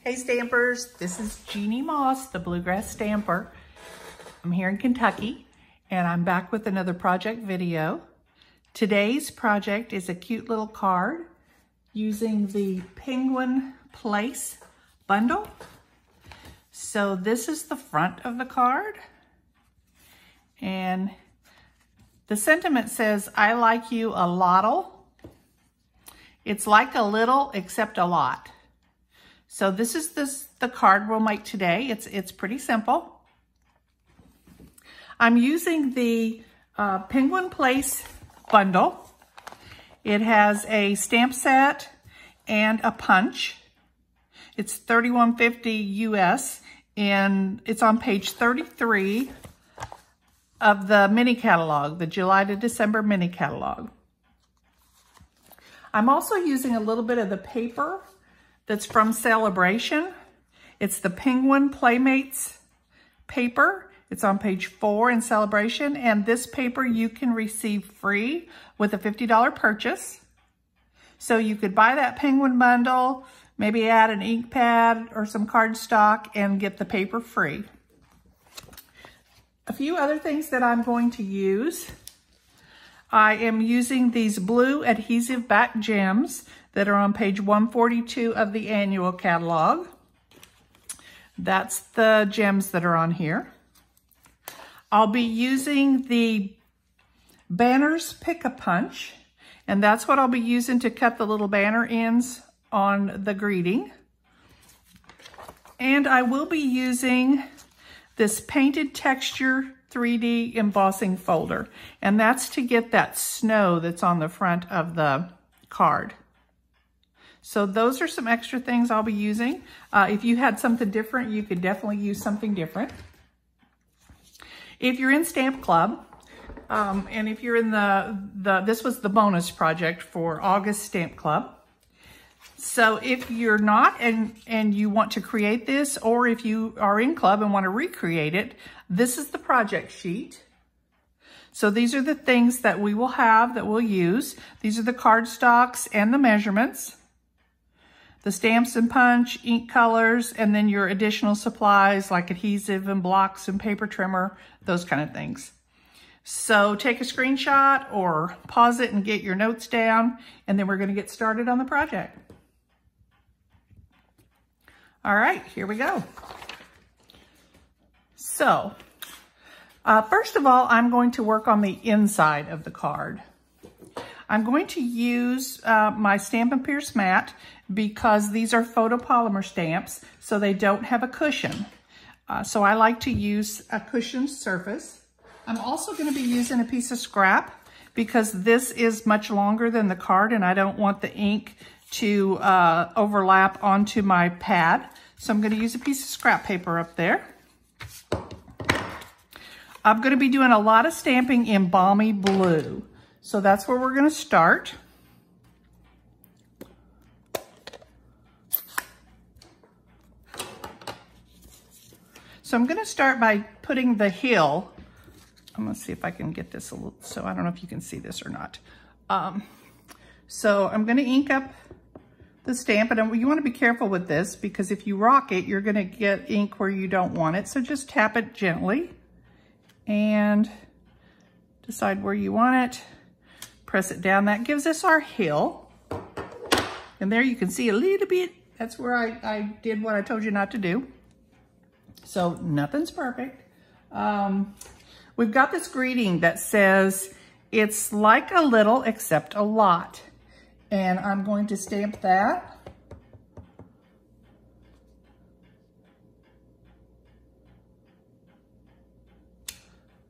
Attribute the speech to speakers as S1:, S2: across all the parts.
S1: Hey Stampers, this is Jeannie Moss, the Bluegrass Stamper. I'm here in Kentucky and I'm back with another project video. Today's project is a cute little card using the Penguin Place bundle. So this is the front of the card and the sentiment says, I like you a lot'll. It's like a little except a lot. So this is the card we'll make today. It's pretty simple. I'm using the Penguin Place bundle. It has a stamp set and a punch. It's $31.50 US and it's on page 33 of the mini catalog, the July to December mini catalog. I'm also using a little bit of the paper that's from Celebration. It's the Penguin Playmates paper. It's on page 4 in Celebration, and this paper you can receive free with a $50 purchase. So you could buy that Penguin bundle, maybe add an ink pad or some cardstock and get the paper free. A few other things that I'm going to use. I am using these blue adhesive back gems that are on page 142 of the annual catalog. That's the gems that are on here. I'll be using the Banners Pick-a-Punch, and that's what I'll be using to cut the little banner ends on the greeting. And I will be using this Painted Texture 3D embossing folder, and that's to get that snow that's on the front of the card. So those are some extra things I'll be using. If you had something different, you could definitely use something different. If you're in Stamp Club, and if you're in this was the bonus project for August Stamp Club. So if you're not and you want to create this, or if you are in club and want to recreate it, this is the project sheet. So these are the things that we will have that we'll use. These are the cardstocks and the measurements, the stamps and punch, ink colors, and then your additional supplies like adhesive and blocks and paper trimmer, those kind of things. So take a screenshot or pause it and get your notes down, and then we're going to get started on the project. All right, here we go. So, first of all, I'm going to work on the inside of the card. I'm going to use my Stampin' Pierce mat because these are photopolymer stamps, so they don't have a cushion. So I like to use a cushioned surface. I'm also going to be using a piece of scrap because this is much longer than the card and I don't want the ink to overlap onto my pad. So I'm going to use a piece of scrap paper up there. I'm going to be doing a lot of stamping in Balmy Blue. So that's where we're going to start. So I'm going to start by putting the hill. I'm going to see if I can get this a little, so I don't know if you can see this or not. So I'm going to ink up the stamp, and you want to be careful with this because if you rock it, you're going to get ink where you don't want it. So just tap it gently and decide where you want it. Press it down. That gives us our hill. And there you can see a little bit. That's where I did what I told you not to do. So nothing's perfect. We've got this greeting that says, it's like a little except a lot. And I'm going to stamp that.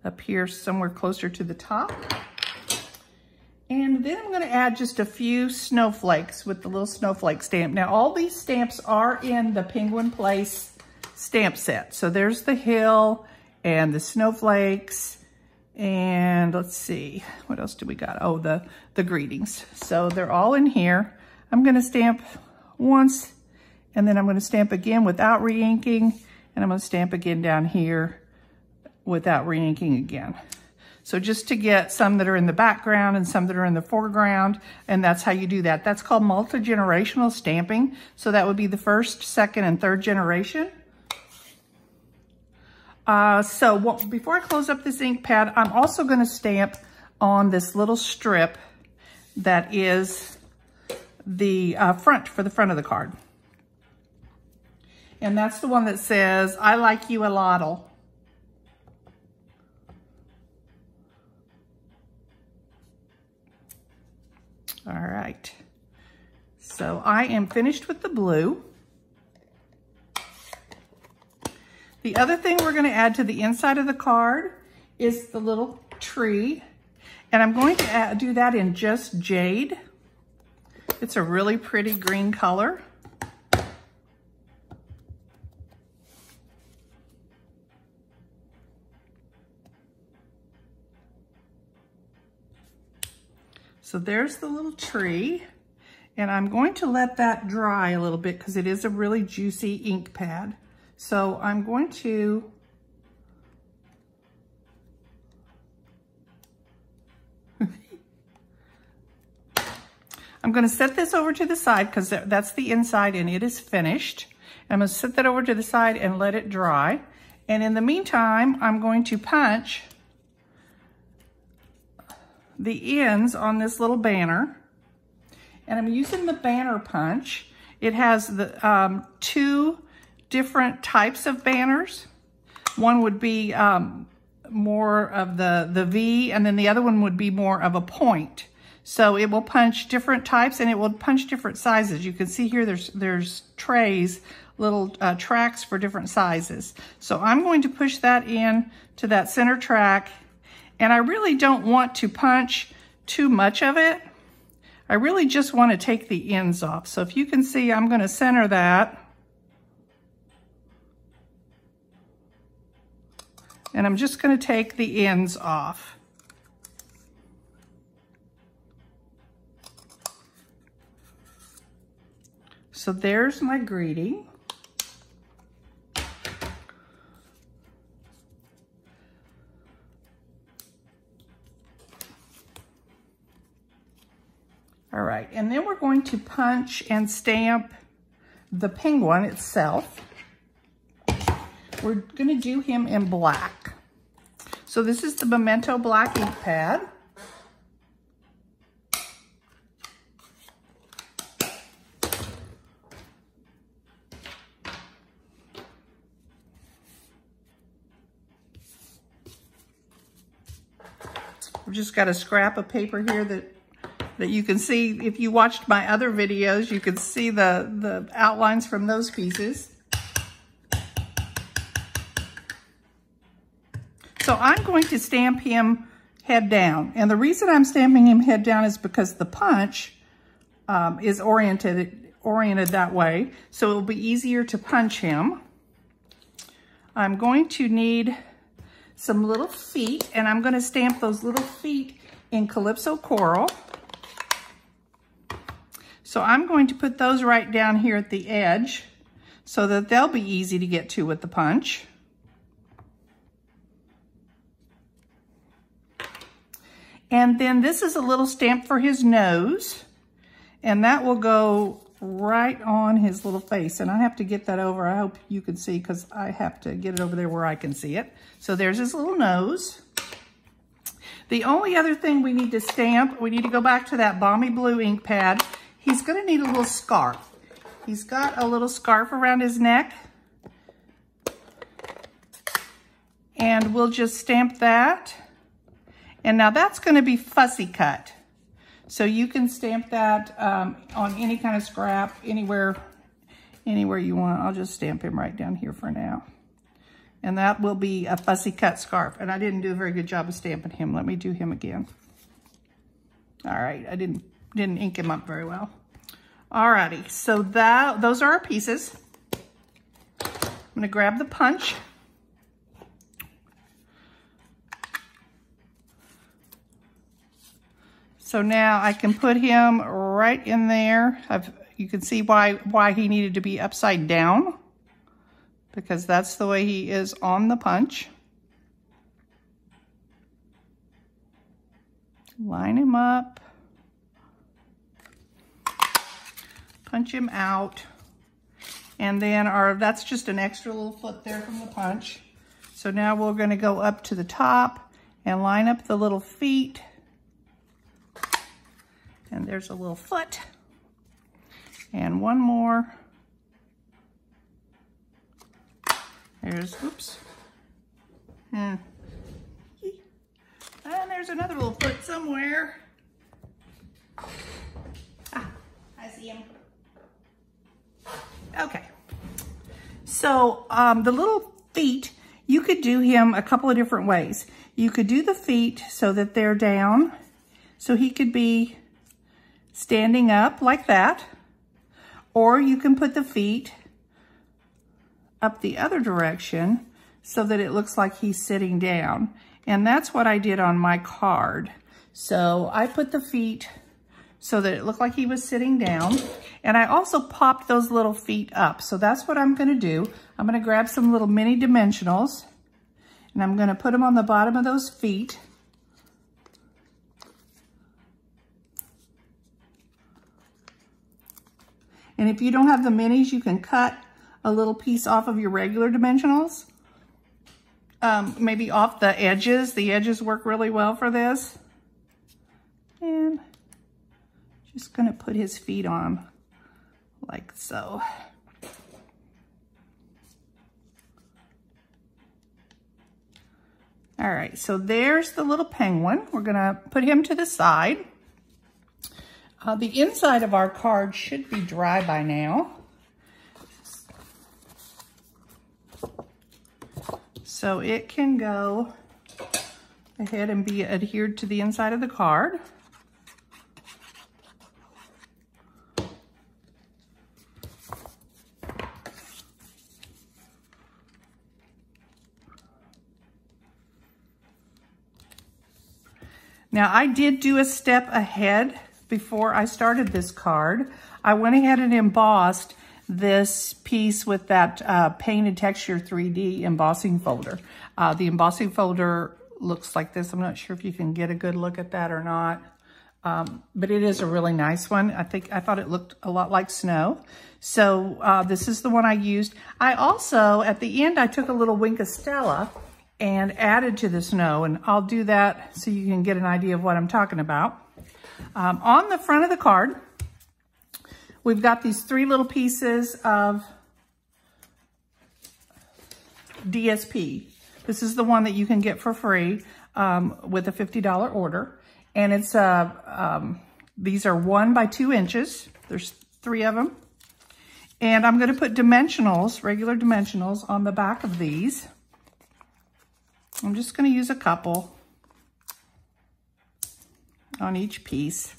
S1: Up here somewhere closer to the top. And then I'm going to add just a few snowflakes with the little snowflake stamp. Now all these stamps are in the Penguin Place stamp set. So there's the hill and the snowflakes. And let's see, what else do we got? Oh, the greetings. So they're all in here. I'm going to stamp once, and then I'm going to stamp again without re-inking, and I'm going to stamp again down here without re-inking again. So just to get some that are in the background and some that are in the foreground, and that's how you do that. That's called multi-generational stamping. So that would be the first, second, and third generation. Before I close up this ink pad, I'm also going to stamp on this little strip that is the front, for the front of the card. And that's the one that says, "I like you a lot'll." All right, so I am finished with the blue. The other thing we're going to add to the inside of the card is the little tree, and I'm going to do that in just jade. It's a really pretty green color. So there's the little tree, and I'm going to let that dry a little bit because it is a really juicy ink pad. So I'm going to set this over to the side because that's the inside and it is finished. I'm going to set that over to the side and let it dry. And in the meantime, I'm going to punch the ends on this little banner, and I'm using the banner punch. It has the two different types of banners. One would be more of the V, and then the other one would be more of a point. So it will punch different types, and it will punch different sizes. You can see here there's trays, little tracks for different sizes. So I'm going to push that in to that center track. And I really don't want to punch too much of it. I really just want to take the ends off. So if you can see, I'm going to center that. And I'm just going to take the ends off. So there's my greeting. All right, and then we're going to punch and stamp the penguin itself. We're going to do him in black. So this is the Memento Black ink pad. I've just got a scrap of paper here that you can see. If you watched my other videos, you can see the outlines from those pieces. So I'm going to stamp him head down. And the reason I'm stamping him head down is because the punch is oriented that way. So it'll be easier to punch him. I'm going to need some little feet, and I'm going to stamp those little feet in Calypso Coral. So I'm going to put those right down here at the edge so that they'll be easy to get to with the punch. And then this is a little stamp for his nose, and that will go right on his little face. And I have to get that over. I hope you can see because I have to get it over there where I can see it. So there's his little nose. The only other thing we need to stamp, we need to go back to that Balmy Blue ink pad. He's going to need a little scarf. He's got a little scarf around his neck. And we'll just stamp that. And now that's going to be fussy cut. So you can stamp that on any kind of scrap, anywhere you want. I'll just stamp him right down here for now. And that will be a fussy cut scarf. And I didn't do a very good job of stamping him. Let me do him again. All right, I didn't ink him up very well. Alrighty, so those are our pieces. I'm gonna grab the punch. So now I can put him right in there. You can see why he needed to be upside down, because that's the way he is on the punch. line him up, punch him out, and then that's just an extra little foot there from the punch. So now we're going to go up to the top and line up the little feet. And there's a little foot. And one more. There's, oops. And there's another little foot somewhere. Ah, I see him. Okay. So the little feet, you could do him a couple of different ways. You could do the feet so that they're down, so he could be standing up like that. Or you can put the feet up the other direction so that it looks like he's sitting down. And that's what I did on my card. So I put the feet so that it looked like he was sitting down. And I also popped those little feet up. So that's what I'm gonna do. I'm gonna grab some little mini dimensionals and I'm gonna put them on the bottom of those feet. And if you don't have the minis, you can cut a little piece off of your regular dimensionals. Maybe off the edges. The edges work really well for this. And just gonna put his feet on like so. All right, so there's the little penguin. We're gonna put him to the side. The inside of our card should be dry by now. So it can go ahead and be adhered to the inside of the card. Now I did do a step ahead before I started this card. I went ahead and embossed this piece with that Painted Texture 3D embossing folder. The embossing folder looks like this. I'm not sure if you can get a good look at that or not, but it is a really nice one. I thought it looked a lot like snow. So this is the one I used. I also, at the end, I took a little Wink of Stella and added to the snow, and I'll do that so you can get an idea of what I'm talking about. On the front of the card, we've got these 3 little pieces of DSP. This is the one that you can get for free with a $50 order. And it's these are 1 by 2 inches. There's 3 of them. And I'm gonna put dimensionals, regular dimensionals, on the back of these. I'm just gonna use a couple on each piece.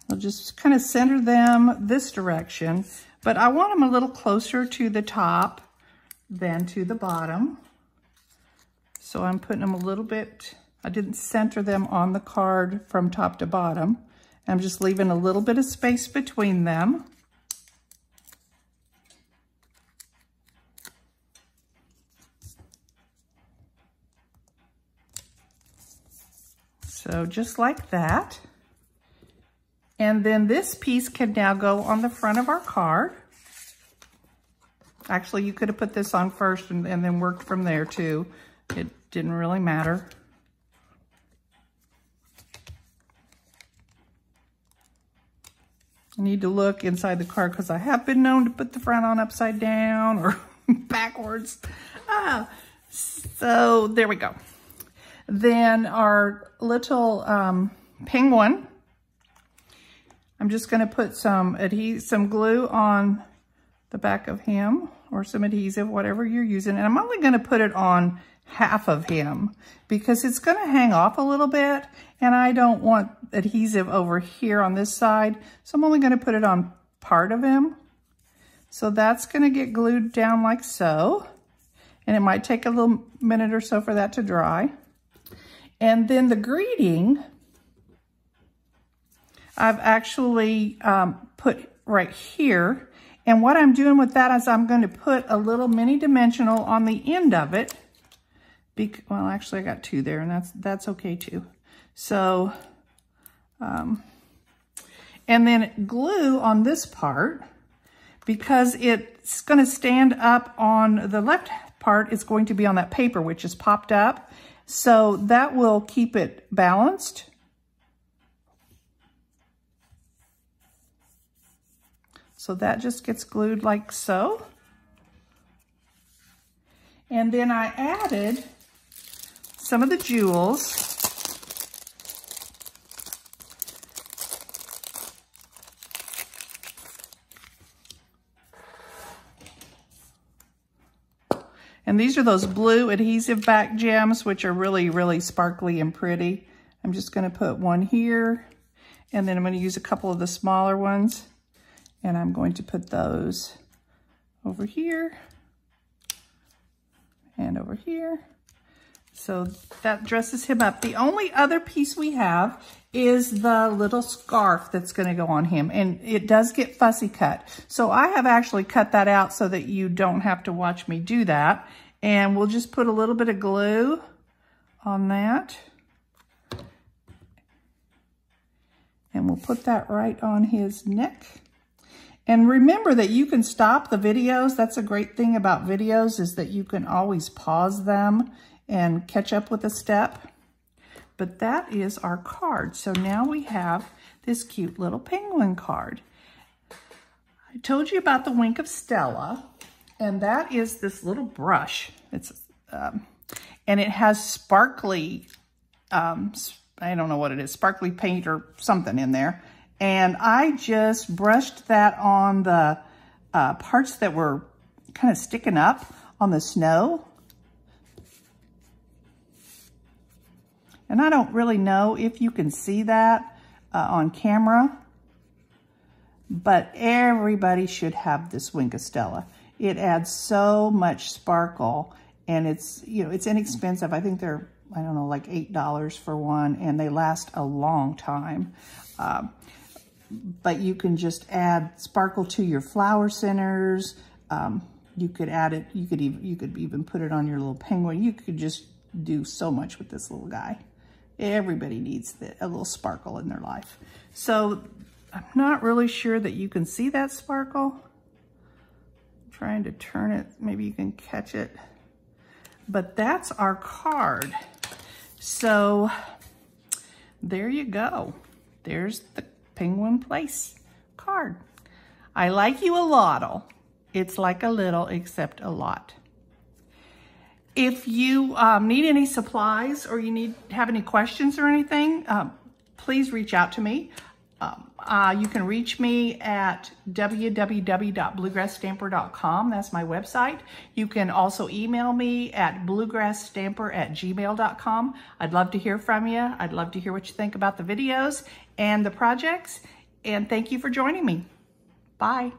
S1: I'll just kind of center them this direction, but I want them a little closer to the top than to the bottom. So I'm putting them a little bit, I didn't center them on the card from top to bottom. I'm just leaving a little bit of space between them. So just like that. And then this piece can now go on the front of our card. Actually, you could have put this on first and then worked from there too. It didn't really matter. I need to look inside the card because I have been known to put the front on upside down or backwards. So there we go. Then our little penguin. I'm just going to put some glue on the back of him, or some adhesive, whatever you're using. And I'm only going to put it on half of him because it's going to hang off a little bit, and I don't want adhesive over here on this side, so I'm only going to put it on part of him. So that's going to get glued down like so, and it might take a little minute or so for that to dry. And then the greeting, I've actually put right here. And what I'm doing with that is I'm going to put a little mini dimensional on the end of it. Well, actually I got two there, and that's okay too. So, and then glue on this part, because it's going to stand up on the left part, it's going to be on that paper, which is popped up. So that will keep it balanced. So that just gets glued like so. And then I added some of the jewels. And these are those blue adhesive back gems, which are really, really sparkly and pretty. I'm just going to put one here, and then I'm going to use a couple of the smaller ones. And I'm going to put those over here and over here. So that dresses him up. The only other piece we have is the little scarf that's going to go on him. And it does get fussy cut. So I have actually cut that out so that you don't have to watch me do that. And we'll just put a little bit of glue on that. And we'll put that right on his neck. And remember that you can stop the videos. That's a great thing about videos, is that you can always pause them and catch up with a step. But that is our card. So now we have this cute little penguin card. I told you about the Wink of Stella, and that is this little brush. It's and it has sparkly, I don't know what it is, sparkly paint or something in there. And I just brushed that on the parts that were kind of sticking up on the snow. And I don't really know if you can see that on camera, but everybody should have this Wink of Stella. It adds so much sparkle, and it's, you know, it's inexpensive. I think they're, I don't know, like $8 for one, and they last a long time. But you can just add sparkle to your flower centers. You could add it, you could even put it on your little penguin. You could just do so much with this little guy. Everybody needs a little sparkle in their life. So I'm not really sure that you can see that sparkle. I'm trying to turn it, maybe you can catch it. But that's our card. So there you go. There's the Penguin Place card. I like you a lot. It's like a little, except a lot. If you need any supplies, or you have any questions or anything, please reach out to me. You can reach me at www.bluegrassstamper.com. That's my website. You can also email me at bluegrassstamper@gmail.com. I'd love to hear from you. I'd love to hear what you think about the videos and the projects. And thank you for joining me. Bye.